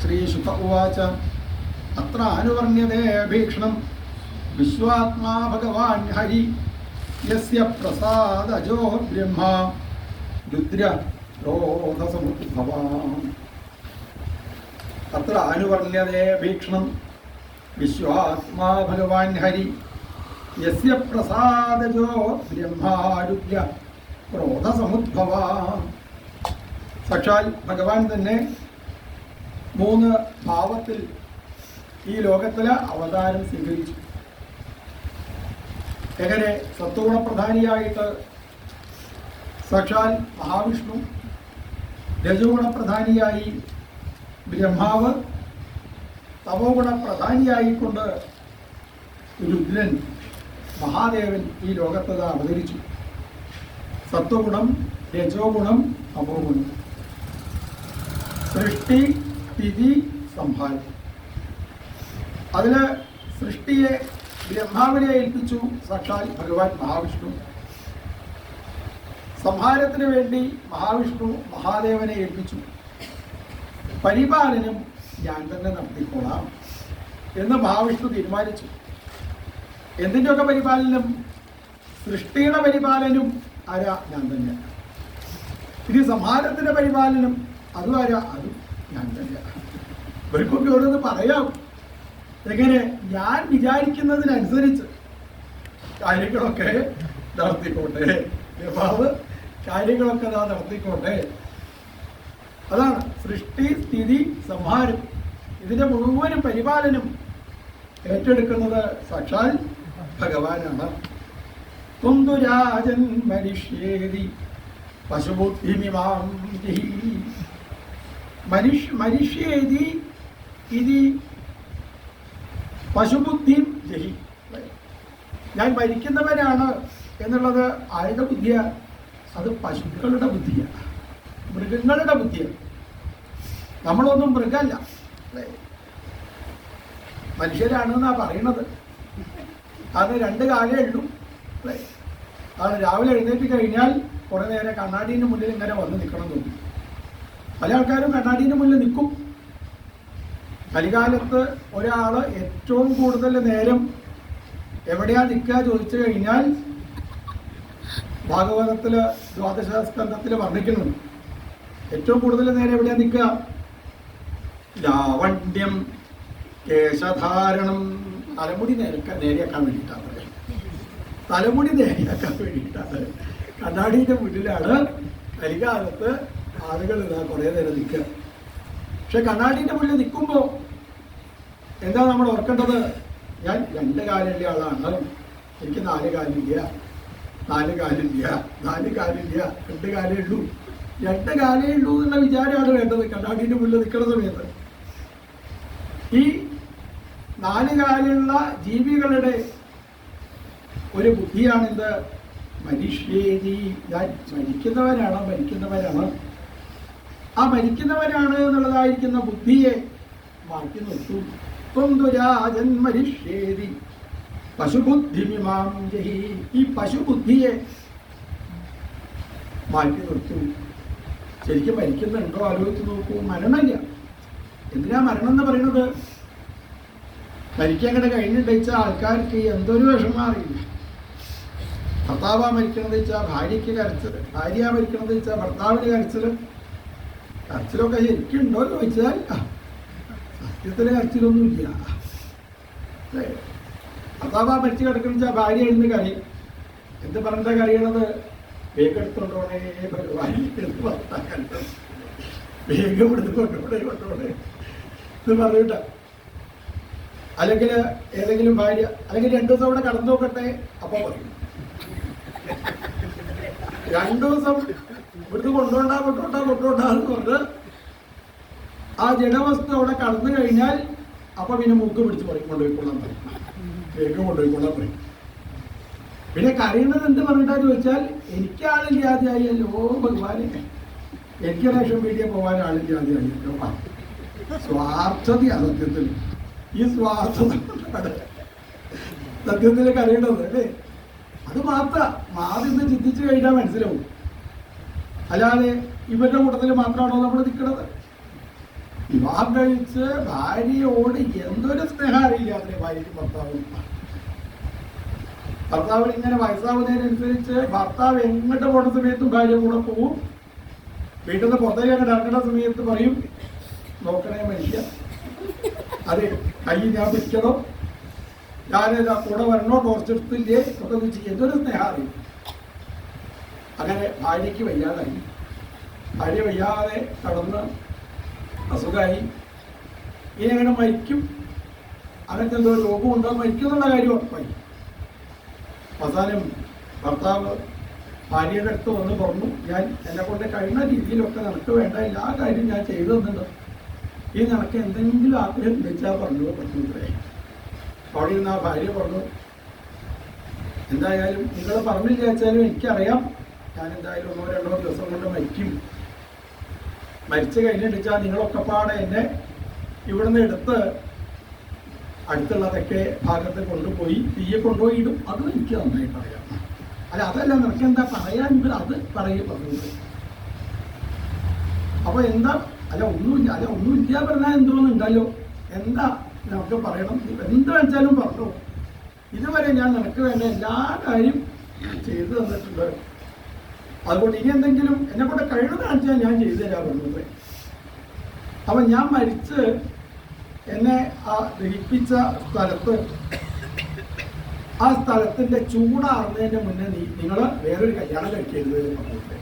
ശ്രീശുക ഉവാച അത്ര അനുവർണ്യതേ ഭീക്ഷണം വിശ്വാത്മാ ഭഗവാൻ ഹരി യസ്യ പ്രസാദജോ ബ്രഹ്മ രുദ്ര ക്രോധസമുദ്ഭവാം. അത്ര അനുവർണ്യതേ ഭീക്ഷണം വിശ്വാത്മാ ഭഗവാൻ ഹരി യസ്യ പ്രസാദജോ ബ്രഹ്മ രുദ്ര ക്രോധസമുദ്ഭവാം. സാക്ഷാൽ ഭഗവാൻ തന്നെ 3 ഭാവത്തിൽ ഈ ലോകത്തില് അവതാരം സ്വീകരിച്ചു. എങ്ങനെ? സത്വഗുണപ്രധാനിയായിട്ട് സാക്ഷാൽ മഹാവിഷ്ണു, രജോഗുണപ്രധാനിയായി ബ്രഹ്മാവ്, തമോ ഗുണപ്രധാനിയായിക്കൊണ്ട് രുദ്രൻ മഹാദേവൻ ഈ ലോകത്ത് അവതരിച്ചു. സത്വഗുണം, രജോ ഗുണം, തമോ ഗുണം, സൃഷ്ടി, സ്ഥിതി, സംഹാരം. അതില് സൃഷ്ടിയെ ബ്രഹ്മാവിനെ ഏൽപ്പിച്ചു സാക്ഷാൽ ഭഗവാൻ മഹാവിഷ്ണു. സംഹാരത്തിന് വേണ്ടി മഹാവിഷ്ണു മഹാദേവനെ ഏൽപ്പിച്ചു. പരിപാലനം ഞാൻ തന്നെ നടത്തിക്കോളാം എന്ന് മഹാവിഷ്ണു തീരുമാനിച്ചു. എന്തിൻ്റെയൊക്കെ പരിപാലനം? സൃഷ്ടിയുടെ പരിപാലനം ആരാ? ഞാൻ തന്നെ. ഇനി സംഹാരത്തിന്റെ പരിപാലനം അതും ആരാ? അതും ഞാൻ തന്നെ. ഇവർക്കൊക്കെ ഓരോന്ന് പറയാം. എങ്ങനെ? ഞാൻ വിചാരിക്കുന്നതിനനുസരിച്ച് കാര്യങ്ങളൊക്കെ നടത്തിക്കോട്ടെ. ബ്രഹ്മാവ് കാര്യങ്ങളൊക്കെ നടത്തിക്കോട്ടെ. അതാണ് സൃഷ്ടി, സ്ഥിതി, സംഹാരം. ഇതിന്റെ മുഴുവനും പരിപാലനം ഏറ്റെടുക്കുന്നത് സാക്ഷാൽ ഭഗവാനാണ്. തുന്തുരാജൻ മനുഷ്യേതി പശുബുദ്ധിമിമാം മനുഷ്യേതി ഇതി പശുബുദ്ധിം ജഹി. ഞാൻ മരിക്കുന്നവനാണ് എന്നുള്ളത് ആരുടെ ബുദ്ധിയാണ്? അത് പശുക്കളുടെ ബുദ്ധിയാണ്, മൃഗങ്ങളുടെ ബുദ്ധിയാണ്. നമ്മളൊന്നും മൃഗമല്ല, മനുഷ്യരാണെന്നാ പറയണത്. അത് 2 കാലേ ഉള്ളൂ. ആണ് രാവിലെ എഴുന്നേറ്റ് കഴിഞ്ഞാൽ കുറെ നേരം കണ്ണാടീൻ്റെ മുന്നിൽ ഇങ്ങനെ വന്ന് നിൽക്കണം തോന്നും. പല ആൾക്കാരും കണ്ണാടീൻ്റെ മുന്നിൽ നിൽക്കും. കലികാലത്ത് ഒരാൾ ഏറ്റവും കൂടുതൽ നേരം എവിടെയാ നിൽക്കുക ചോദിച്ചു കഴിഞ്ഞാൽ ഭാഗവതത്തില് 12ാം സ്കന്ധത്തിൽ വർണ്ണിക്കുന്നുണ്ട്. ഏറ്റവും കൂടുതൽ നേരം എവിടെയാ നിൽക്കുക? ലാവണ്യം, കേശധാരണം. തലമുടി നേരെയാക്കാൻ വേണ്ടിയിട്ടാണ്. തലമുടി നേരെയാക്കാൻ വേണ്ടിയിട്ടാണ് കണ്ണാടീൻ്റെ മുന്നിലാണ് കലികാലത്ത് ആളുകൾ കുറേ നേരം നിൽക്കുക. പക്ഷെ കണ്ണാടീൻ്റെ മുന്നിൽ നിൽക്കുമ്പോൾ എന്താ നമ്മൾ ഓർക്കേണ്ടത്? ഞാൻ 2 കാലുള്ള ആളാണ്, എനിക്ക് 4 കാലില്ല, 4 കാലില്ല, 4 കാലില്ല, 2 കാലേ ഉള്ളൂ, 2 കാലേ ഉള്ളൂ എന്നുള്ള വിചാരമാണ് വേണ്ടത് കണ്ണാടീൻ്റെ മുന്നിൽ നിൽക്കുന്ന സമയത്ത്. ഈ 4 കാലുള്ള ജീവികളുടെ ഒരു ബുദ്ധിയാണിത്. മനുഷ്യേതി, ഞാൻ മരിക്കുന്നവരാണ്. ആ മരിക്കുന്നവരാണ് എന്നുള്ളതായിരിക്കുന്ന ബുദ്ധിയെ മാറ്റി നിർത്തും. ത്വന്തുരാജൻ മനുഷ്യേതി പശുബുദ്ധിമിമാം ജഹി. ഈ പശുബുദ്ധിയെ മാറ്റി നിർത്തും. ശരിക്കും മരിക്കുന്നുണ്ടോ ആലോചിച്ച് നോക്കൂ. മരണമില്ല. എന്തിനാ മരണം എന്ന് പറയുന്നത്? മരിക്കാൻ കഴിഞ്ഞിട്ട് ആൾക്കാർക്ക് എന്തൊരു വിഷമം അറിയില്ല. ഭർത്താവാ മരിക്കണമെന്ന് വെച്ചാൽ ഭാര്യയ്ക്ക് കരച്ചത്, ഭാര്യ മരിക്കണമെന്ന് വെച്ചാൽ ഭർത്താവിന് കരച്ചത്. കരച്ചിലൊക്കെ ശരിക്കുണ്ടോ എന്ന് ചോദിച്ചാൽ സത്യത്തിൽ കരച്ചിലൊന്നുമില്ല. ഭർത്താവാ മരിച്ചു കിടക്കുന്ന വെച്ചാൽ ഭാര്യ എഴുന്ന് കരയും. എന്ത് പറഞ്ഞാൽ കരയണത്? വേഗം എടുത്തോണ്ടോണേ ഭഗവാൻ, വേഗം കൊണ്ടോണേ എന്ന് പറഞ്ഞിട്ട. അല്ലെങ്കിൽ ഏതെങ്കിലും ഭാര്യ അല്ലെങ്കിൽ 2 ദിവസം അവിടെ കടന്നു നോക്കട്ടെ, അപ്പൊ പറയും 2 ദിവസം ഇവിടുന്ന് കൊണ്ടോണ്ടാന്ന് പറഞ്ഞ് ആ ജഡവസ്തു അവിടെ കടന്നു കഴിഞ്ഞാൽ അപ്പൊ പിന്നെ മൂക്ക് പിടിച്ച് പറയും കൊണ്ടുപോയിക്കൊള്ളാൻ പറയും, വേഗം കൊണ്ടുപോയിക്കൊള്ളാൻ പറയും. പിന്നെ കരയുന്നത് എന്ത് പറഞ്ഞിട്ടാന്ന് ചോദിച്ചാൽ എനിക്കാളില്ലാതെയായല്ലോ ഭഗവാനെ, എനിക്ക് റേഷൻ വീട്ടിൽ പോകാൻ ആളില്ലാതെയായല്ലോ. സ്വാർത്ഥതയാണ് സത്യത്തിൽ. ഈ സ്വാർത്ഥത സത്യത്തിൽ കരയേണ്ടത് അല്ലേ? അത് മാത്രം മാറിന്ന് ചിന്തിച്ചു കഴിഞ്ഞാൽ മനസ്സിലാവും. അല്ലാതെ ഇവരുടെ കൂട്ടത്തിൽ മാത്രമാണോ നമ്മൾ നിൽക്കുന്നത്? വിവാഹം കഴിച്ച് ഭാര്യയോട് എന്തൊരു സ്നേഹം അറിയില്ല അതിനെ ഭാര്യയ്ക്ക് ഭർത്താവിന് ഇങ്ങനെ വയസ്സാവുന്നതിനനുസരിച്ച് ഭർത്താവ് എങ്ങോട്ട് പോണ സമയത്തും ഭാര്യ കൂടെ പോവും. വീട്ടിൽ നിന്ന് പുറത്തേക്ക് അങ്ങോട്ട് ഇറങ്ങുന്ന സമയത്ത് പറയും, നോക്കണേ മനുഷ്യ, അത് കൈ ഞാൻ പിടിക്കണോ, ഞാനേതാ കൂടെ വരണോ, ടോർച്ചെടുത്തില്ലേ ഒക്കെ ചെയ്യും. എന്തൊരു സ്നേഹം അറിയും. അങ്ങനെ ഭാര്യയ്ക്ക് വയ്യാതായി. ഭാര്യ വയ്യാതെ കടന്ന് അസുഖമായി. ഇനി അങ്ങനെ മരിക്കും, അങ്ങനത്തെ എന്തോ രോഗമുണ്ടോ, മരിക്കും എന്നുള്ള കാര്യം ഉറപ്പായി. അവസാനം ഭർത്താവ് ഭാര്യയുടെ അടുത്ത് വന്ന് പറഞ്ഞു, ഞാൻ എന്നെ കൊണ്ട് കഴിയുന്ന രീതിയിലൊക്കെ നിനക്ക് വേണ്ട എല്ലാ കാര്യവും ഞാൻ ചെയ്തു തന്നിട്ടുണ്ട്, ഈ നിനക്ക് എന്തെങ്കിലും ആഗ്രഹം വെച്ചാൽ പറഞ്ഞു പറ്റുന്നത്രേ. അവിടെ നിന്ന് ആ ഭാര്യ പറഞ്ഞു, എന്തായാലും നിങ്ങൾ പറഞ്ഞില്ല വെച്ചാലും എനിക്കറിയാം, ഞാൻ എന്തായാലും 1-2 ദിവസം കൊണ്ട് മരിക്കും. മരിച്ചു കഴിഞ്ഞിട്ടാൽ നിങ്ങളൊക്കെ പാടെ എന്നെ ഇവിടുന്ന് എടുത്ത് അടുത്തുള്ള തെക്കേ ഭാഗത്ത് കൊണ്ടുപോയി തീയെ കൊണ്ടുപോയി ഇടും. അതും എനിക്ക് നന്നായിട്ട് അറിയാം. അല്ല അതല്ല, നിനക്ക് എന്താ പറയാനെങ്കിൽ അത് പറഞ്ഞത്. അപ്പൊ എന്താ, ഒന്നുമില്ല പറഞ്ഞാൽ എന്തോന്നുണ്ടല്ലോ, എന്താ നമുക്ക് പറയണം, എന്ത് വെച്ചാലും പറഞ്ഞു. ഇതുവരെ ഞാൻ നിനക്ക് വേണ്ട എല്ലാ കാര്യം ചെയ്തു തന്നിട്ടുണ്ട്, അതുകൊണ്ട് ഇനി എന്തെങ്കിലും എന്നെ കൊണ്ട് കഴിയുന്നത് കാണിച്ചാൽ ഞാൻ ചെയ്തു തരാൻ പറഞ്ഞത്. അപ്പൊ ഞാൻ മരിച്ച് എന്നെ ആ ദഹിപ്പിച്ച സ്ഥലത്ത്, ആ സ്ഥലത്തിന്റെ ചൂടാറുന്നതിന്റെ മുന്നേ നിങ്ങൾ വേറൊരു കല്യാണം കഴിക്കരുത് പറഞ്ഞിട്ട്.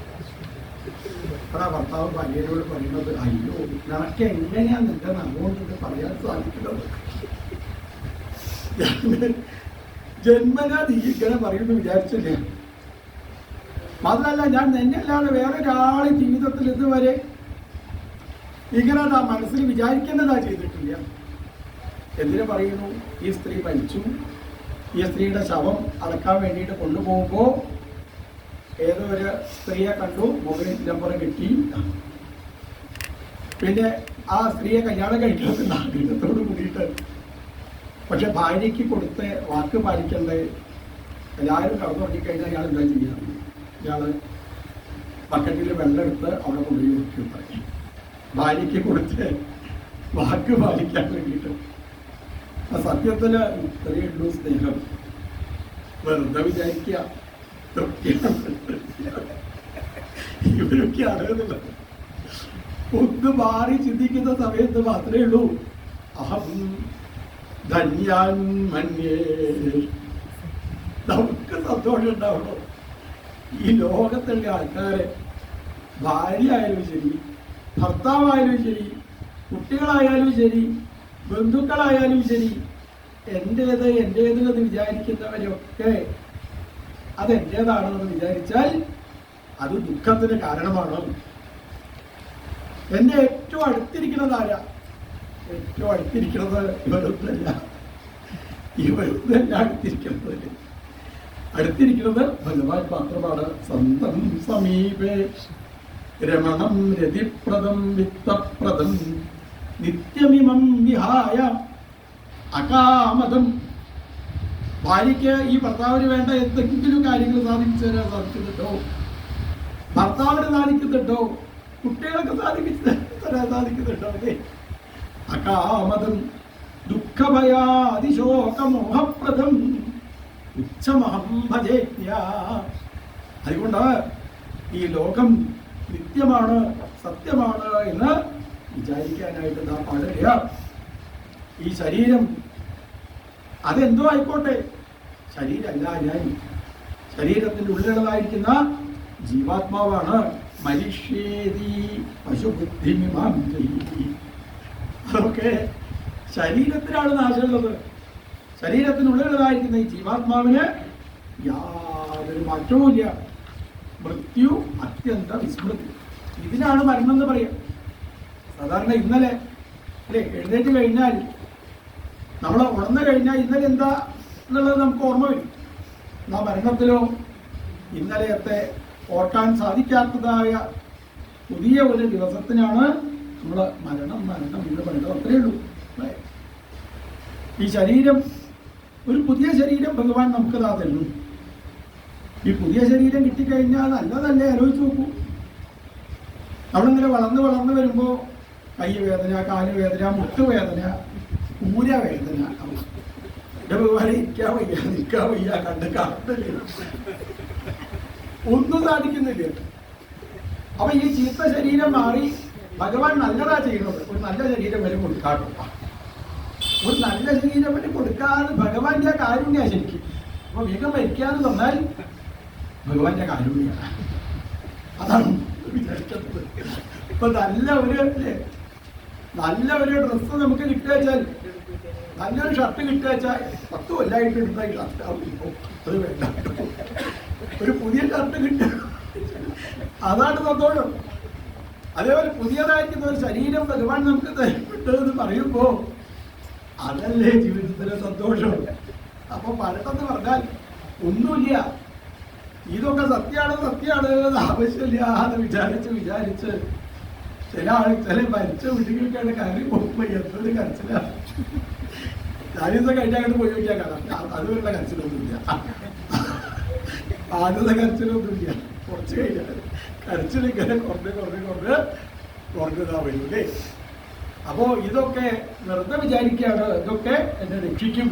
അപ്പൊ ആ ഭർത്താവ് ഭാര്യയോട് പറയുന്നത്, അയ്യോ നിനക്ക് എങ്ങനെയാ നിന്റെ നല്ലോണ്ട് പറയാൻ സാധിക്കുന്നത്, ജന്മനാ നീ ഇങ്ങനെ പറയുമെന്ന് വിചാരിച്ചില്ല. മാത്രമല്ല ഞാൻ നിന്നെയല്ലാതെ വേറൊരാളെ ജീവിതത്തിൽ ഇതുവരെ ഇങ്ങനെ മനസ്സിൽ വിചാരിക്കേണ്ടതാ ചെയ്തിട്ടില്ല. എന്തിനു പറയുന്നു, ഈ സ്ത്രീ മരിച്ചു, ഈ സ്ത്രീയുടെ ശവം അടക്കാൻ വേണ്ടിയിട്ട് കൊണ്ടുപോകുമ്പോൾ ഏതോ ഒരു സ്ത്രീയെ കണ്ടു, മൊബൈൽ നമ്പർ കിട്ടി. പിന്നെ ആ സ്ത്രീയെ കല്യാണം കഴിക്കാത്ത ആഗ്രഹത്തോട് കൂടിയിട്ട്, പക്ഷെ ഭാര്യയ്ക്ക് കൊടുത്ത് വാക്ക് പാലിക്കേണ്ടത് എല്ലാവരും കടന്നു നോക്കിക്കഴിഞ്ഞാൽ ഇയാൾ എന്താ ചെയ്യുക, ഇയാൾ ബക്കറ്റിൽ വെള്ളം എടുത്ത് അവിടെ കൊണ്ടുപോയി വെക്കും. ഭാര്യയ്ക്ക് കൊടുത്ത് വാക്ക് പാലിക്കാൻ വേണ്ടിയിട്ട്. സത്യത്തില് ഇത്രയുള്ളൂ സ്നേഹം. വെറുതെ വിചാരിക്കുക ഇവരൊക്കെയാണ് എന്നുള്ളത്. ഒന്ന് മാറി ചിന്തിക്കുന്ന സമയത്ത് മാത്രമേ ഉള്ളൂ അഹം ധന്യാൻ മന്യേ, നമുക്ക് സന്തോഷം ഉണ്ടാവണം. ഈ ലോകത്തുള്ള ആൾക്കാരെ, ഭാര്യ ആയാലും ശരി, ഭർത്താവായാലും ശരി, കുട്ടികളായാലും ശരി, ബന്ധുക്കളായാലും ശരി, എൻ്റേത് എന്ന് വിചാരിക്കുന്നവരൊക്കെ അതെൻ്റേതാണെന്ന് വിചാരിച്ചാൽ അത് ദുഃഖത്തിന് കാരണമാണ്. എന്നെ ഏറ്റവും അടുത്തിരിക്കുന്നത് ആരാ? ഏറ്റവും അടുത്തിരിക്കുന്നത് ഇവരൊന്നല്ല അടുത്തിരിക്കുന്നത് ഭഗവാൻ മാത്രമാണ്. സ്വന്തം സമീപേ രമണം രതിപ്രദം വിത്തപ്രദം നിത്യമിമം വിഹായ അകാമതം. ഭാര്യയ്ക്ക് ഈ ഭർത്താവിന് വേണ്ട എന്തെങ്കിലും കാര്യങ്ങൾ സാധിച്ചു തരാൻ സാധിക്കുന്നുണ്ടോ? ഭർത്താവിന് സാധിക്കുന്നുണ്ടോ? കുട്ടികൾക്ക് സാധിച്ചു തരാൻ സാധിക്കുന്നുണ്ടോ? അതെ, അകാമതം ദുഃഖഭയാതിശോകമോഹപ്രദം ഉച്ചമഹം ഭജേത്യ. അതുകൊണ്ട് ഈ ലോകം നിത്യമാണ്, സത്യമാണ് എന്ന് വിചാരിക്കാനായിട്ട് നാം പാടില്ല. ഈ ശരീരം അതെന്തോ ആയിക്കോട്ടെ, ശരീരമല്ല ഞാൻ. ശരീരത്തിൻ്റെ ഉള്ളിലുള്ളതായിരിക്കുന്ന ജീവാത്മാവാണ്. മനുഷ്യേതി പശുബുദ്ധിമിമാം ജയി. അതൊക്കെ ശരീരത്തിനാണ് നാശമുള്ളത്. ശരീരത്തിനുള്ളിലുള്ളതായിരിക്കുന്ന ഈ ജീവാത്മാവിന് യാതൊരു മാറ്റവുമില്ല. മൃത്യു അത്യന്ത വിസ്മൃതി, ഇതിനാണ് മരണം എന്ന് പറയാം. സാധാരണ ഇന്നലെ അല്ലേ എഴുന്നേറ്റ് കഴിഞ്ഞാൽ, നമ്മൾ ഉണർന്നു കഴിഞ്ഞാൽ ഇന്നലെ എന്താ എന്നുള്ളത് നമുക്ക് ഓർമ്മ വരും. ആ മരണത്തിലോ ഇന്നലെയത്തെ ഓർക്കാൻ സാധിക്കാത്തതായ പുതിയ ഒരു ദിവസത്തിനാണ് നമ്മൾ മരണം എന്ന് പറയുന്നത്. അത്രയേ ഉള്ളൂ. ഈ ശരീരം, ഒരു പുതിയ ശരീരം ഭഗവാൻ നമുക്ക് തരുന്നു. ഈ പുതിയ ശരീരം കിട്ടിക്കഴിഞ്ഞാൽ നല്ലതല്ലേ? ആലോചിച്ച് നോക്കൂ. നമ്മളിങ്ങനെ വളർന്ന് വരുമ്പോൾ കൈ വേദന, കാല് വേദന, മുട്ടുവേദന, ഊരവേദന. എന്റെ ഭഗവാനെ ഇരിക്കാൻ വയ്യ, നിൽക്കാൻ വയ്യ, കാണുന്നില്ല, ഒന്നും സാധിക്കുന്നില്ല. അപ്പൊ ഈ ചീത്ത ശരീരം മാറി ഭഗവാൻ നല്ലതാ ചെയ്യുന്നത്. ഒരു നല്ല ശരീരം വരെ കൊടുക്കാട്ടോ, ഒരു നല്ല ശരീരം വരെ കൊടുക്കാതെ ഭഗവാന്റെ കാരുണ്യ ശരിക്കും. അപ്പൊ വേഗം മരിക്കാന്ന് പറഞ്ഞാൽ ഭഗവാന്റെ കാരുണ്യാണ്. അതാണ് വിചാരിക്കുന്നത്. ഇപ്പൊ നല്ല ഒരു ഡ്രസ്സ് നമുക്ക് കിട്ടുക വെച്ചാൽ, നല്ലൊരു ഷർട്ട് കിട്ടുക വെച്ചാൽ 10 കൊല്ലമായിട്ട് എടുത്ത ഈ ഷർട്ട് ആവുമ്പോൾ അത് വേണ്ട, ഒരു പുതിയ ഷർട്ട് കിട്ടുക, അതാണ് സന്തോഷം. അതേപോലെ പുതിയതായിരിക്കുന്ന ഒരു ശരീരം ഭഗവാൻ നമുക്ക് തരപ്പെട്ടതെന്ന് പറയുമ്പോ അതല്ലേ ജീവിതത്തിലെ സന്തോഷം. അപ്പൊ പരട്ടെന്ന് പറഞ്ഞാൽ ഒന്നുമില്ല, ഇതൊക്കെ സത്യമാണ് എന്ന് ആവശ്യമില്ലാതെ വിചാരിച്ച് ചില മരിച്ച വീടുകൾക്കാണ് കയറി പോകുമ്പോ എന്തൊരു കരച്ചിലാണ്. കാര്യത്തെ കഴിഞ്ഞാൽ പോയി നോക്കിയാൽ കാണാം, അതുവരെയുള്ള കരച്ചിലൊന്നുമില്ല, ആദ്യത്തെ കരച്ചിലൊന്നുമില്ല. കുറച്ച് കഴിഞ്ഞാൽ കരച്ചിലിങ്ങനെ കുറഞ്ഞതാ വരൂല്ലേ. അപ്പോ ഇതൊക്കെ വെറുതെ വിചാരിക്കുകയാണ്, ഇതൊക്കെ എന്നെ രക്ഷിക്കും.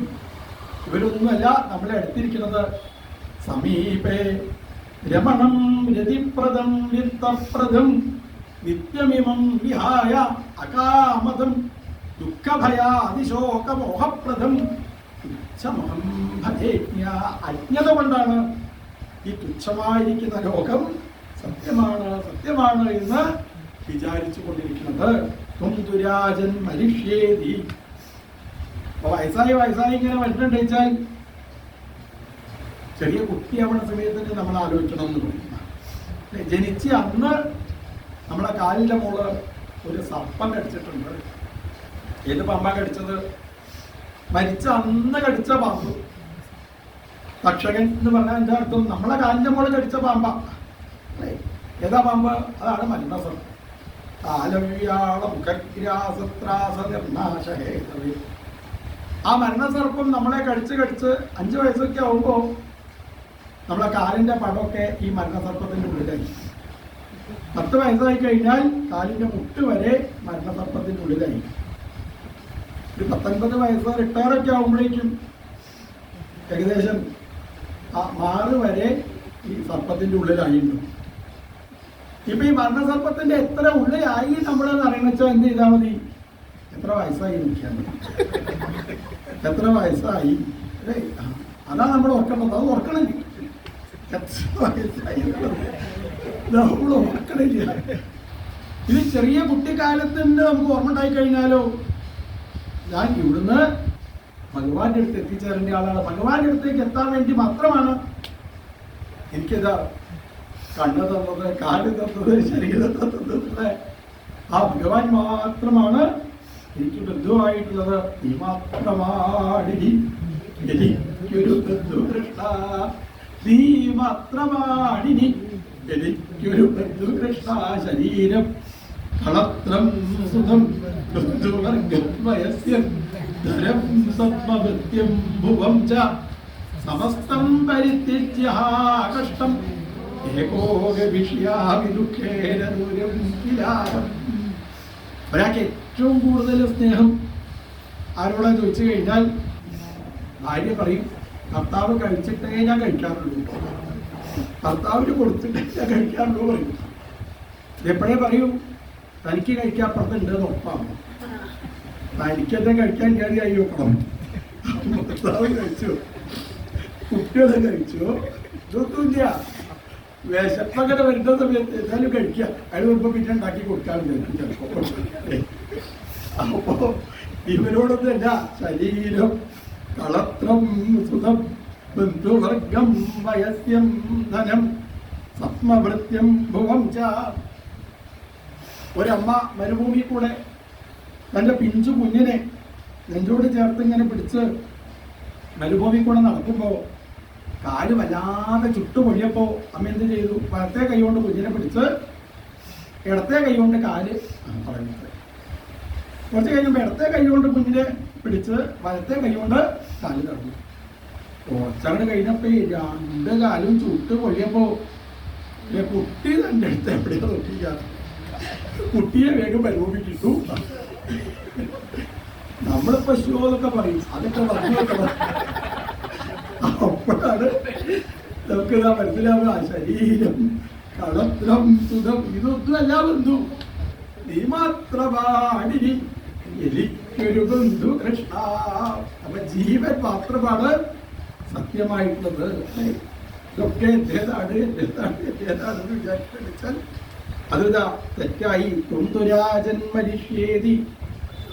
ഇവരൊന്നുമല്ല നമ്മളെ അടുത്തിരിക്കുന്നത്. സമീപേ രമണം രതിപ്രദം വിത്തപ്രദം നിത്യമിമം വിഹായ അകാമതം ദുഃഖഭയാതിശോകമോഹപ്രദം തുച്ഛമഹം ഭജേജ്ഞ. അജ്ഞത കൊണ്ടാണ് ഈ തുച്ഛമായിരിക്കുന്ന ലോകം സത്യമാണ് എന്ന് വിചാരിച്ചു കൊണ്ടിരിക്കുന്നത്. ത്വംതുരാജൻ മനുഷ്യേതി. അപ്പൊ വയസ്സായി ഇങ്ങനെ വരുന്നുണ്ട് വെച്ചാൽ ചെറിയ കുട്ടിയാവുന്ന സമയത്ത് നമ്മൾ ആലോചിക്കണം എന്ന് പറയുന്ന, ജനിച്ച് അന്ന് നമ്മളെ കാലിന്റെ മോള് ഒരു സർപ്പം കടിച്ചിട്ടുണ്ട്. ഏത് പാമ്പാ കടിച്ചത്? മരിച്ച അന്ന് കടിച്ച പാമ്പ്. തക്ഷകൻ എന്ന് പറഞ്ഞാൽ എൻ്റെ അർത്ഥം നമ്മളെ കാലിന്റെ മോള് കടിച്ച പാമ്പാ. അല്ലേ? ഏതാ പാമ്പ്? അതാണ് മരണസർപ്പം. ആ മരണസർപ്പം നമ്മളെ കടിച്ച് 5 വയസ്സൊക്കെ ആവുമ്പോ നമ്മളെ കാലിന്റെ പടമൊക്കെ ഈ മരണസർപ്പത്തിന്റെ ഉള്ളിലായി. 10 വയസ്സായി കഴിഞ്ഞാൽ കാലിന്റെ മുട്ട് വരെ മരണസർപ്പത്തിന്റെ ഉള്ളിലായി. ഒരു 19 വയസ്സ് റിട്ടയറൊക്കെ ആവുമ്പോഴേക്കും ഏകദേശം 6 വരെ ഈ സർപ്പത്തിന്റെ ഉള്ളിലായിരുന്നു. ഇപ്പൊ ഈ മരണസർപ്പത്തിന്റെ എത്ര ഉള്ളിലായി നമ്മളെന്ന് അറിയണമെന്ന് വെച്ചാൽ എന്ത് ചെയ്താൽ മതി? എത്ര വയസ്സായി നോക്കിയാൽ മതി. എത്ര വയസ്സായി അല്ലേ? അതാണ് നമ്മൾ ഓർക്കേണ്ടത്. അത് ഓർക്കണില്ല, എത്ര വയസ്സായി നമ്മൾ ഓർക്കണില്ല. ഇത് ചെറിയ കുട്ടിക്കാലത്തിന്റെ നമുക്ക് ഓർമ്മ ഉണ്ടായി കഴിഞ്ഞാലോ, ഞാൻ ഇവിടുന്ന് ഭഗവാന്റെ അടുത്ത് എത്തിച്ചേരേണ്ട ആളാണ്. ഭഗവാന്റെ അടുത്തേക്ക് എത്താൻ വേണ്ടി മാത്രമാണ് എനിക്കിതാ കണ്ണ് തന്നത്, കാല് തന്നത്, ശരീരം തന്നത്. ആ ഭഗവാൻ മാത്രമാണ് എനിക്ക് ബന്ധുവായിട്ടുള്ളത്. നീ മാത്രമാടി എനിക്കൊരു ബന്ധുകൃഷ്ണ, നീ മാത്രമാടി എനിക്കൊരു ബന്ധുകൃഷ്ണ. ശരീരം കളത്രം സുഖം ബന്ധുവർഗം ധരം സത്മവൃത്യം ഭുവം ച സമസ്തം പരിത്യജ്യ കഷ്ടം ഒരാൾക്ക് ഏറ്റവും കൂടുതൽ സ്നേഹം ആരോടാ ചോദിച്ചു കഴിഞ്ഞാൽ ഭാര്യ പറയും, ഭർത്താവ് കഴിച്ചിട്ടേ ഞാൻ കഴിക്കാറുള്ളൂ, ഭർത്താവിന് കൊടുത്തിട്ടേ ഞാൻ കഴിക്കാറുള്ളൂ പറയും. എപ്പോഴേ പറയൂ, തനിക്ക് കഴിക്കാപ്പുറത്തുണ്ട് എന്ന് ഉറപ്പാണ്. തനിക്കെന്നെ കഴിക്കാൻ കയറി ആയി നോക്കണം. ഭർത്താവ് കഴിച്ചോ, കുട്ടികളെ കഴിച്ചോ, ഇതൊന്നുമില്ല. വിശപ്പങ്ങനെ വരുന്ന സമയത്ത് എന്തായാലും കഴിക്കുക. അതിന് മുമ്പ് പിന്നെ ഉണ്ടാക്കി കൊടുക്കാൻ ചിലപ്പോൾ. അപ്പോ ഇവരോടൊന്നും അല്ല, ശരീരം കളത്രം സുതം ബന്ധുവർഗം വയസ്യം ധനം സത്മവൃത്യം ഭുവം ച. ഒരമ്മ മരുഭൂമി കൂടെ തൻ്റെ പിഞ്ചു കുഞ്ഞിനെ നെഞ്ചോട് ചേർത്ത് ഇങ്ങനെ പിടിച്ച് മരുഭൂമി കൂടെ നടക്കുമ്പോൾ കാല് വല്ലാതെ ചുട്ടുപൊഴിയപ്പോ അമ്മ എന്ത് ചെയ്തു? വലത്തെ കൈ കൊണ്ട് കുഞ്ഞിനെ പിടിച്ച് ഇടത്തെ കൈ കൊണ്ട് കാല് പറയുന്നത്. കുറച്ച് കഴിയുമ്പോൾ ഇടത്തെ കൈ കൊണ്ട് കുഞ്ഞിനെ പിടിച്ച് വലത്തെ കൈ കൊണ്ട് കാല് തടഞ്ഞു. കുറച്ചങ്ങട് കഴിഞ്ഞപ്പോ ഈ 2 കാലും ചുട്ട് പൊഴിയപ്പോ കുട്ടി തന്റെ അടുത്ത് എവിടെയോ നോക്കിക്കാറ്. കുട്ടിയെ വേഗം പരിപോപിച്ചിട്ടു. നമ്മള് പശു എന്നൊക്കെ പറയും, അതൊക്കെ വസ്തുവൊക്കെ അപ്പോഴാണ് നമുക്ക് മനസ്സിലാവുക ശരീരം കളത്രം സുഖം ഇതൊന്നുമല്ല ബന്ധു, നീ മാത്രമാണിനി എനിക്കൊരു ബന്ധു കൃഷ്ണ. അപ്പൊ ജീവൻ മാത്രമാണ് സത്യമായിട്ടുള്ളത്. ഇതൊക്കെ എന്റേതാണെന്ന് വിചാരിച്ചാൽ അതിതാ തെറ്റായി. തുന്തുരാജന്മരിഷ്യേതി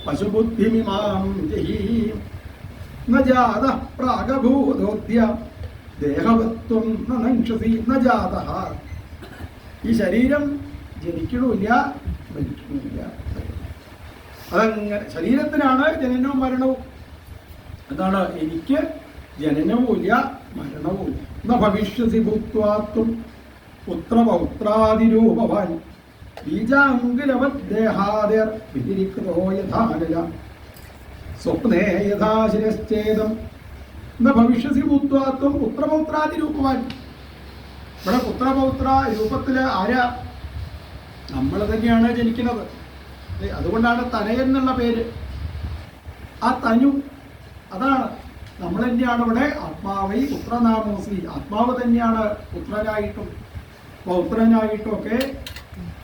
പശുബുദ്ധിമിമാം ജഹീം ന ജാതഃ പ്രാഗഭൂതോദ്യ ദേഹവത്വം നനംക്ഷസി ന ജാതഃ. ഈ ശരീരം ജനിക്കണമില്ല മരിക്കണമില്ല. അതങ്ങനെ ശരീരത്തിനാണ് ജനനവും മരണവും. എന്താണ്? എനിക്ക് ജനനവുമില്ല മരണവുമില്ല. ന ഭവിഷ്യസി ഭൂത്വാത്വം പുത്രപൗത്രാദിരൂപവാൻ ബീജാങ്കുലവദ്ദേഹാദേർ വിതിരിക്തോ യഥാനല സ്വപ്നേ യഥാശിരശ്ചേദം ന ഭവിഷ്യസി ഭൂത്വാത്വം പുത്രപൗത്രാദിരൂപവാൻ. ഇവിടെ പുത്രപൗത്ര രൂപത്തില് ആരാ? നമ്മൾ തന്നെയാണ് ജനിക്കുന്നത്. അതുകൊണ്ടാണ് തനയൻ എന്നുള്ള പേര്. ആ തനു അതാണ് നമ്മൾ തന്നെയാണ് ഇവിടെ. ആത്മാവൈ പുത്രനാമോസി, ആത്മാവ് തന്നെയാണ് പുത്രനായിട്ടും പൗത്രനായിട്ടും ഒക്കെ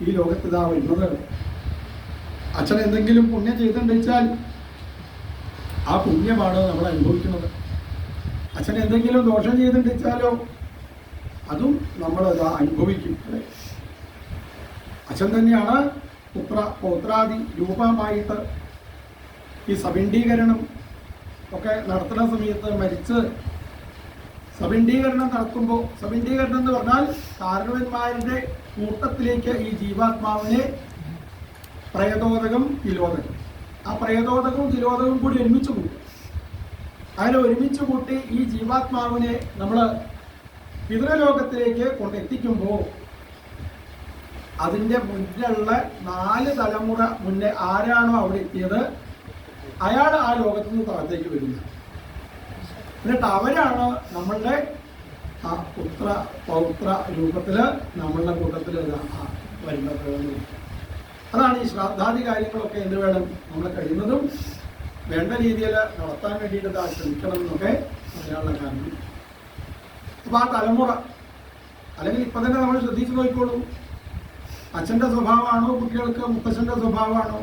ഈ ലോകത്ത് ഇതാ വരുന്നത്. അച്ഛൻ എന്തെങ്കിലും പുണ്യം ചെയ്തിട്ടുണ്ടെച്ചാൽ ആ പുണ്യമാണ് നമ്മൾ അനുഭവിക്കുന്നത്. അച്ഛൻ എന്തെങ്കിലും ദോഷം ചെയ്തിട്ടുണ്ടെച്ചാലോ അതും നമ്മൾ ഇതാ അനുഭവിക്കും. അല്ലെ? അച്ഛൻ തന്നെയാണ് പൗത്രാദി രൂപമായിട്ട് ഈ സപിണ്ഡീകരണം ഒക്കെ നടത്തുന്ന സമയത്ത് മരിച്ച് സപിണ്ഡീകരണം നടത്തുമ്പോൾ, സപിണ്ഡീകരണം എന്ന് പറഞ്ഞാൽ കാരണവന്മാരുടെ കൂട്ടത്തിലേക്ക് ഈ ജീവാത്മാവിനെ പ്രേതോദകം തിലോദകം, ആ പ്രേതോദകവും തിലോദകവും കൂടി ഒരുമിച്ച് കൂട്ടും. അതിനെ ഒരുമിച്ച് കൂട്ടി ഈ ജീവാത്മാവിനെ നമ്മൾ പിതൃലോകത്തിലേക്ക് കൊണ്ടെത്തിക്കുമ്പോൾ അതിൻ്റെ മുന്നിലുള്ള 4 തലമുറ മുന്നേ ആരാണോ അവിടെ എത്തിയത് അയാൾ ആ ലോകത്തു നിന്ന് താഴത്തേക്ക് വരുന്നത്. എന്നിട്ട് അവരാണ് നമ്മളുടെ ആ പുത്ര പൗത്ര രൂപത്തില് നമ്മളുടെ കൂട്ടത്തിൽ വരുന്നത്. അതാണ് ഈ ശ്രാദ്ധാദി കാര്യങ്ങളൊക്കെ എന്ത് വേണം നമ്മൾ കഴിയുന്നതും വേണ്ട രീതിയിൽ നടത്താൻ വേണ്ടിയിട്ട് ശ്രമിക്കണം എന്നൊക്കെ പറയാനുള്ള കാരണം. അപ്പൊ ആ തലമുറ അല്ലെങ്കിൽ ഇപ്പൊ തന്നെ നമ്മൾ ശ്രദ്ധിച്ചു നോക്കിക്കോളൂ. അച്ഛൻ്റെ സ്വഭാവമാണോ കുട്ടികൾക്ക് മുത്തശ്ശൻ്റെ സ്വഭാവമാണോ?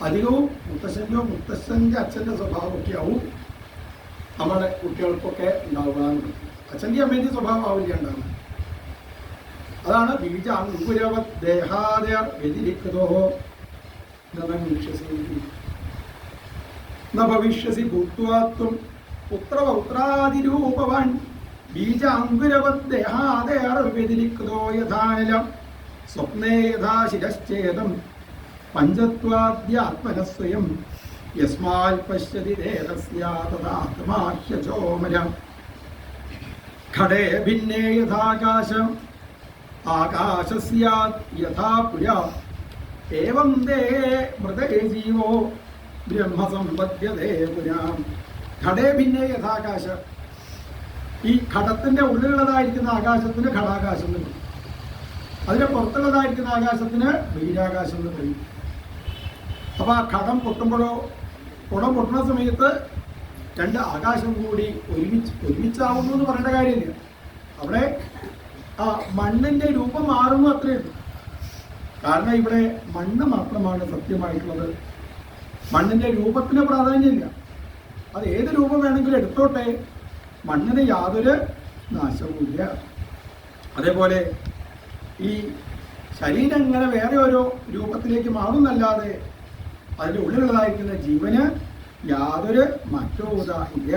അധികവും മുത്തശ്ശൻ്റെ അച്ഛൻ്റെ സ്വഭാവമൊക്കെ ആവും നമ്മുടെ കുട്ടികൾക്കൊക്കെ ഉണ്ടാവുക. അച്ഛൻ്റെ അമ്മേൻ്റെ സ്വഭാവം ആവില്ല ഉണ്ടാവുക. അതാണ് ബീജാങ്കുരവത് ദേഹാദേർ വ്യതിരിക്തോ ന ഭവിഷ്യസി ഭൂത്വാത്വം പുത്രപൗത്രാദിരൂപവാൻ ബീജാങ്കുരവത് ദേഹാദേർ വ്യതിരിക്തോ യഥാനലം സ്വപ്നേ യഥാ ശിരശ്ചേദം പഞ്ചത്വാദ്യാത്മനസ്വയം യസ്മാൽ പശ്യതി ദേഹസ്യാ തദാത്മാഹ്യചോമരം ഘടേ ഭിന്നേ യഥാകാശം ആകാശസ്യാത് യഥാ പുരാ ഏവം ദേഹേ മൃതേ ജീവോ ബ്രഹ്മസമ്പദ്യതേ പുരാം. ഘടേ ഭിന്നേ യഥാകാശം. ഈ ഘടത്തിന്റെ ഉള്ളിലുള്ളതായിരിക്കുന്ന ആകാശത്തിന് ഘടാകാശം എന്ന് പറയും. അതിന് പുറത്തുള്ളതായിരിക്കുന്ന ആകാശത്തിന് ബഹിരാകാശം എന്ന് പറയും. അപ്പൊ ആ ഘടം പൊട്ടുമ്പോഴോ കുടം പൊട്ടുന്ന സമയത്ത് 2 ആകാശം കൂടി ഒരുമിച്ചാവുന്നു എന്ന് പറയേണ്ട കാര്യമില്ല. അവിടെ ആ മണ്ണിന്റെ രൂപം മാറുന്നു അത്രയേ ഉള്ളൂ. കാരണം ഇവിടെ മണ്ണ് മാത്രമാണ് സത്യമായിട്ടുള്ളത്. മണ്ണിന്റെ രൂപത്തിന് പ്രാധാന്യമില്ല. അത് ഏത് രൂപം വേണമെങ്കിലും എടുത്തോട്ടെ, മണ്ണിന് യാതൊരു നാശവുമില്ല. അതേപോലെ ഈ ശരീരം ഇങ്ങനെ വേറെ ഓരോ രൂപത്തിലേക്ക് മാറുന്നല്ലാതെ അതിൻ്റെ ഉള്ളിലുള്ളതായിരിക്കുന്ന ജീവന് യാതൊരു മാറ്റവും ഇല്ല.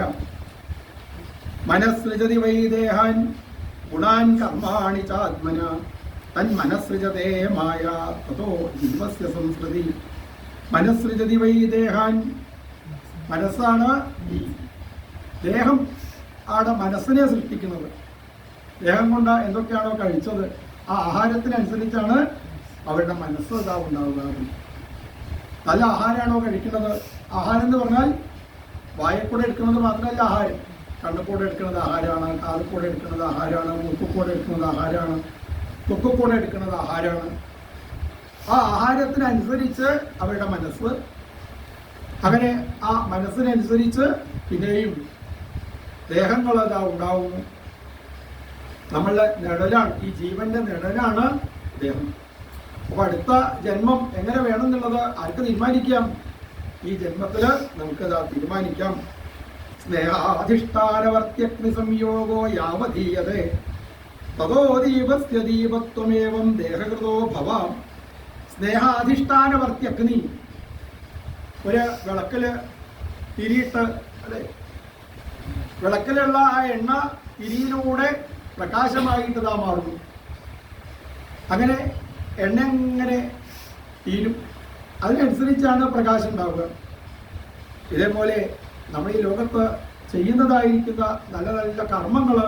മനസ്സൃജതി വൈദേഹാൻ ഗുണാൻ കർമാണി ചാത്മന തൻ മനസ്സൃജതേ മായ തതോ ജീവസ്യ സംസ്കൃതി. മനസ്സൃജതി വൈദേഹാൻ. മനസ്സാണ് ഈ ദേഹം ആണ് മനസ്സിനെ സൃഷ്ടിക്കുന്നത്. ദേഹം കൊണ്ട് എന്തൊക്കെയാണോ കഴിച്ചത് ആ ആഹാരത്തിനനുസരിച്ചാണ് അവരുടെ മനസ്സ് ഉണ്ടാവുക. നല്ല ആഹാരമാണോ കഴിക്കുന്നത്? ആഹാരം എന്ന് പറഞ്ഞാൽ വായക്കൂടെ എടുക്കുന്നത് മാത്രമല്ല ആഹാരം. കണ്ണുകൂടെ എടുക്കുന്നത് ആഹാരമാണ്, കാതുകൂടെ എടുക്കുന്നത് ആഹാരമാണ്, മൂക്കുകൂടെ എടുക്കുന്നത് ആഹാരമാണ്, തൊക്കുകൂടെ എടുക്കുന്നത് ആഹാരമാണ്. ആ ആഹാരത്തിനനുസരിച്ച് അവരുടെ മനസ്സ്, അങ്ങനെ ആ മനസ്സിനനുസരിച്ച് പിന്നെയും ദേഹങ്ങൾ അതാ ഉണ്ടാവുന്നു. നമ്മളുടെ നിഴലാണ്, ഈ ജീവന്റെ നിഴലാണ് ദേഹം. അപ്പൊ അടുത്ത ജന്മം എങ്ങനെ വേണം എന്നുള്ളത് ആർക്ക് തീരുമാനിക്കാം? ഈ ജന്മത്തില് നമുക്കതാ തീരുമാനിക്കാം. സ്നേഹാധിഷ്ഠാനവർത്യഗ്നി സംയോഗോ യാവധീയതേ തതോ ദീപസ്യ ദീപത്വമേവം ദേഹകൃതോ ഭവാം. സ്നേഹാധിഷ്ഠാനവർത്യഗ്നി, ഒരു വിളക്കില് തിരിയിട്ട്, അല്ലെ, വിളക്കിലുള്ള ആ എണ്ണ തിരിയിലൂടെ പ്രകാശമായിട്ട് ഇതാ മാറുന്നു. അങ്ങനെ എണ്ണ എങ്ങനെ തീരും, അതിനനുസരിച്ചാണ് പ്രകാശം ഉണ്ടാവുക. ഇതേപോലെ നമ്മൾ ഈ ലോകത്ത് ചെയ്യുന്നതായിരിക്കുന്ന നല്ല നല്ല കർമ്മങ്ങൾ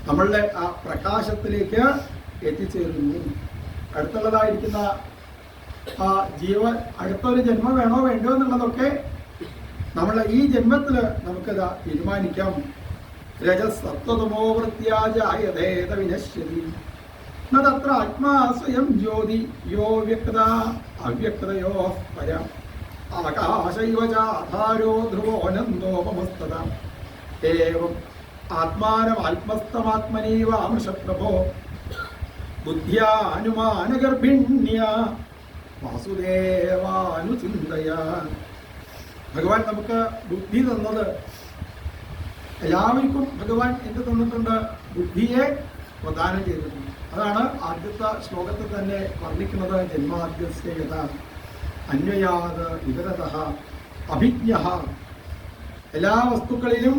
നമ്മളുടെ ആ പ്രകാശത്തിലേക്ക് എത്തിച്ചേരുന്നു. അടുത്തുള്ളതായിരിക്കുന്ന ആ ജീവൻ അടുത്തൊരു ജന്മം വേണോ വേണ്ടോ എന്നുള്ളതൊക്കെ നമ്മളെ ഈ ജന്മത്തിൽ നമുക്കത് തീരുമാനിക്കാം. രജസത്വതമോ വൃത്യാജായതേത വിനശ്യതി നത്ര ആത്മാ സ്വയം ജ്യോതി യോ വ്യക്ത അവ്യക്തയോ പരം ആകാശൈവ ചാധാരോ ധ്രുവോനന്ദോപമസ്തത ഏവം ആത്മാനമാത്മസ്തമാത്മനീവാമൃഷപ്രഭോ ബുദ്ധ്യാനുമാനഗർഭിണ്യ വാസുദേവാനുചിന്തയ. ഭഗവാൻ നമുക്ക് ബുദ്ധി തന്നത്, എല്ലാവർക്കും ഭഗവാൻ എന്ത് തന്നിട്ടുണ്ട്? ബുദ്ധിയെ പ്രദാനം ചെയ്തിട്ടുണ്ട്. അതാണ് ആദ്യത്തെ ശ്ലോകത്തിൽ തന്നെ വർണ്ണിക്കുന്നത്. ജന്മാദ്യസ്യത അന്വയാത് ഇതരതഃ അഭിജ്ഞഃ. എല്ലാ വസ്തുക്കളിലും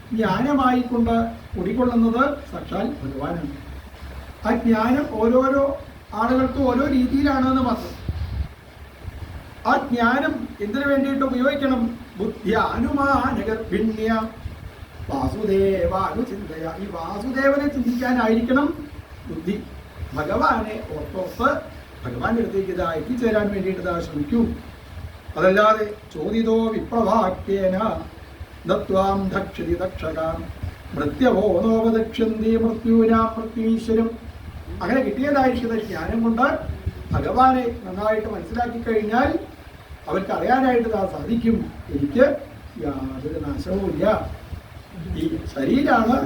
ജ്ഞാനമായിക്കൊണ്ട് കുടികൊള്ളുന്നത് സാക്ഷാൽ ഭഗവാനാണ്. ആ ജ്ഞാനം ഓരോരോ ആളുകൾക്ക് ഓരോ രീതിയിലാണെന്ന് മാത്രം. ആ ജ്ഞാനം എന്തിനു വേണ്ടിയിട്ട് ഉപയോഗിക്കണം? ബുദ്ധ്യാനുമാനഗർഭിണ്യ വാസുദേവാനുചിന്തയ. ഈ വാസുദേവനെ ചിന്തിക്കാനായിരിക്കണം ബുദ്ധി. ഭഗവാനെ ഓർത്തോർത്ത് ഭഗവാന്റെ അടുത്തേക്ക് ഇതാ എത്തിച്ചേരാൻ വേണ്ടിയിട്ട് ഇതാ ശ്രമിക്കൂ. അതല്ലാതെ ചോദിതോ വിപ്രവാക്യേന ദത്വാം ദക്ഷതി ദക്ഷകാം മൃത്യവോ നോപദക്ഷന്തി മൃത്യൂനാം മൃത്യുവീശ്വരം. അങ്ങനെ കിട്ടിയതായിരിക്കുന്ന ജ്ഞാനം കൊണ്ട് ഭഗവാനെ നന്നായിട്ട് മനസ്സിലാക്കി കഴിഞ്ഞാൽ അവർക്ക് അറിയാനായിട്ട് സാധിക്കും, എനിക്ക് യാതൊരു നാശവുമില്ല. ഈ ശരീരമാണ്,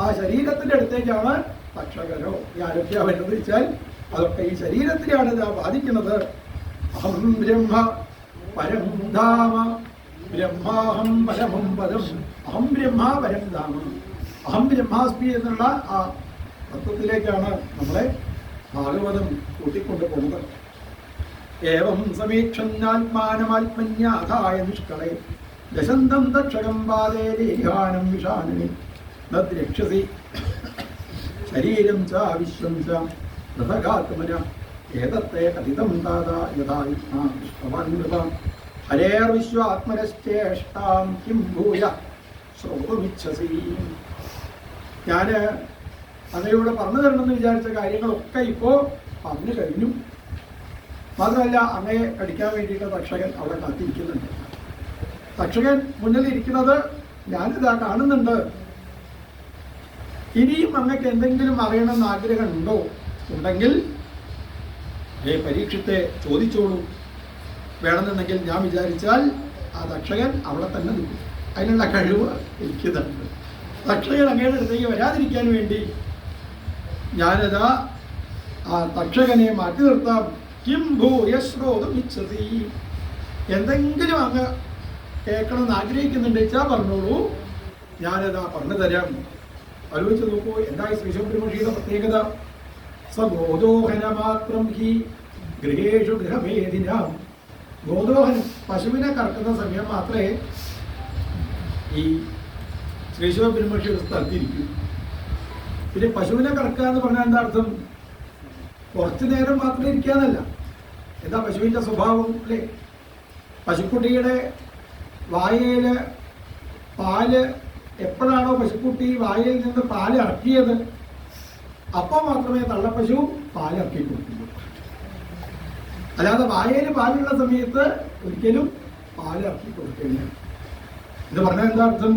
ആ ശരീരത്തിന്റെ അടുത്തേക്കാണ് ഭക്ഷകരോ ആരൊക്കെയാ വരുന്നത് വെച്ചാൽ അതൊക്കെ ഈ ശരീരത്തിലാണ് ഇതാ ബാധിക്കുന്നത്. അഹം ബ്രഹ്മ പരം ധാമ ബ്രഹ്മാഹം പരമം പദം അഹം ബ്രഹ്മ പരം ധാമ. അഹം ബ്രഹ്മാസ്മി എന്നുള്ള ആ തത്വത്തിലേക്കാണ് നമ്മളെ ഭാഗവതം കൂട്ടിക്കൊണ്ടു പോകുന്നത്. ഏവം സമീക്ഷന്നാത്മാനമാത്മന്യാധായ നിഷ്കളെ ദശന്തം ദക്ഷകം പാദേ ദേഹാനം വിഷാനനി നദ്രക്ഷസി ശരീരം ച വിശ്വം ച രഥഗാത്മന ഏതത്തെ കഥിതം താതാ യഥാ നൃപ ഹരേർവിശ്വാത്മനശ്ചേഷ്ടാം കിം ഭൂയ ശ്രോതുമിച്ഛസി. ഞാൻ അങ്ങയോട് പറഞ്ഞു തരണമെന്ന് വിചാരിച്ച കാര്യങ്ങളൊക്കെ ഇപ്പോൾ പറഞ്ഞു കഴിഞ്ഞു. മാത്രമല്ല അങ്ങയെ കടിക്കാൻ വേണ്ടിയിട്ട് തക്ഷകൻ അവിടെ കാത്തിരിക്കുന്നുണ്ട്. തക്ഷകൻ മുന്നിൽ ഇരിക്കുന്നത് ഞാനിതാ കാണുന്നുണ്ട്. ഇനിയും അങ്ങക്ക് എന്തെങ്കിലും അറിയണമെന്ന് ആഗ്രഹമുണ്ടോ? ഉണ്ടെങ്കിൽ പരീക്ഷത്തെ ചോദിച്ചോളൂ. വേണമെന്നുണ്ടെങ്കിൽ ഞാൻ വിചാരിച്ചാൽ ആ തക്ഷകൻ അവിടെ തന്നെ നിൽക്കും. അതിനുള്ള കഴിവ് എനിക്കുന്നുണ്ട്. തക്ഷകൻ അങ്ങയുടെ അടുത്തേക്ക് വരാതിരിക്കാൻ വേണ്ടി ഞാനിതാ ആ തക്ഷകനെ മാറ്റി നിർത്താം. കിം ഭൂയ ശ്രോതും ഇച്ഛസി. എന്തെങ്കിലും അങ്ങ് കേൾക്കണമെന്ന് ആഗ്രഹിക്കുന്നുണ്ട് വെച്ചാൽ പറഞ്ഞോളൂ, ഞാനിതാ പറഞ്ഞു തരാം. ആലോചിച്ച് നോക്കൂ, എന്തായി ശ്രീശുബ്രഹ്മണ്യയുടെ പ്രത്യേകത? സ്വഗോദോഹന മാത്രം ഹി ഗൃഹേഷു ഗൃഹഭേദിനാം. ഗോദോഹനം, പശുവിനെ കറക്കുന്ന സമയം മാത്രമേ ഈ ശ്രീശുബ്രഹ്മണ്യയുടെ സ്ഥലത്തിരിക്കൂ. പിന്നെ പശുവിനെ കറക്കുക എന്ന് പറഞ്ഞാൽ എന്താ അർത്ഥം? കുറച്ചു നേരം മാത്രം ഇരിക്കാന്നല്ല. എന്താ പശുവിൻ്റെ സ്വഭാവം അല്ലേ? പശുക്കുട്ടിയുടെ വായയില് പാല് എപ്പോഴാണോ പശുക്കുട്ടി വായയിൽ നിന്ന് പാല് ഇറക്കിയത് അപ്പോൾ മാത്രമേ തള്ളപ്പശു പാല് ഇറക്കി കൊടുക്കുള്ളൂ. അല്ലാതെ വായയിൽ പാലുള്ള സമയത്ത് ഒരിക്കലും പാല് ഇറക്കി കൊടുക്കില്ല. ഇത് പറഞ്ഞാൽ എന്താ അർത്ഥം?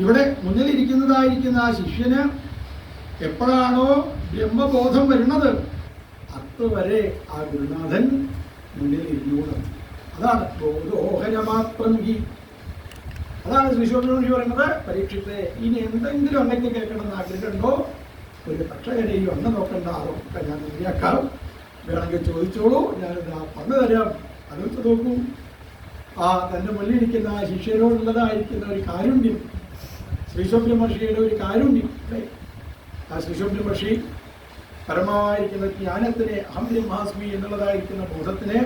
ഇവിടെ മുന്നിലിരിക്കുന്നതായിരിക്കുന്ന ആ ശിഷ്യന് എപ്പോഴാണോ ബ്രഹ്മബോധം വരുന്നത് അതുവരെ ആ ഗുരുനാഥൻ മുന്നിൽ ഇരുന്നൂടെ. അതാണ് ഗോലോഹന മാത്രം ഈ. അതാണ് ശ്രീശോഭനോട് പറയുന്നത്, പരീക്ഷിച്ച് ഇനി എന്തെങ്കിലും ഉണ്ടെങ്കിൽ കേൾക്കണമെന്ന് ആഗ്രഹമുണ്ടോ, ഒരു പക്ഷകരെയും എണ്ണ നോക്കണ്ട, അതൊക്കെ ഞാൻ ശരിയാക്കാം, വേണമെങ്കിൽ ചോദിച്ചോളൂ, ഞാനിതാ പറഞ്ഞു തരാം. അത് വെച്ച് നോക്കൂ, ആ തൻ്റെ മുന്നിലിരിക്കുന്ന ആ ശിഷ്യരോടുള്ളതായിരിക്കുന്ന ഒരു കാരുണ്യം, ശ്രീശോഭന മഹർഷിയുടെ ഒരു കാരുണ്യം അല്ലേ. ആ ശ്രീശോഭന മഹർഷി പരമായിരിക്കുന്ന ജ്ഞാനത്തിനെ, അഹം ബ്രഹ്മാസ്മി എന്നുള്ളതായിരിക്കുന്ന ബോധത്തിനെ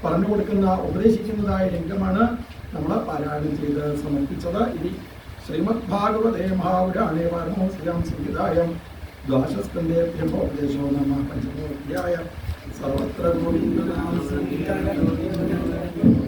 പറഞ്ഞു കൊടുക്കുന്ന, ഉപദേശിക്കുന്നതായ രംഗമാണ് നമ്മൾ പാരായണം ചെയ്ത് സമർപ്പിച്ചത്. ഇനി ശ്രീമദ് ഭാഗവതേ മഹാപുരാണേ വാരണോസിയാം സംഹിതായാം ദ്വാദശസ്കന്ധേ ബ്രഹ്മോപദേശോ നമ പഞ്ചമോധ്യായ സർവത്ര ഗോവിന്ദനാമ സങ്കീർത്തനം.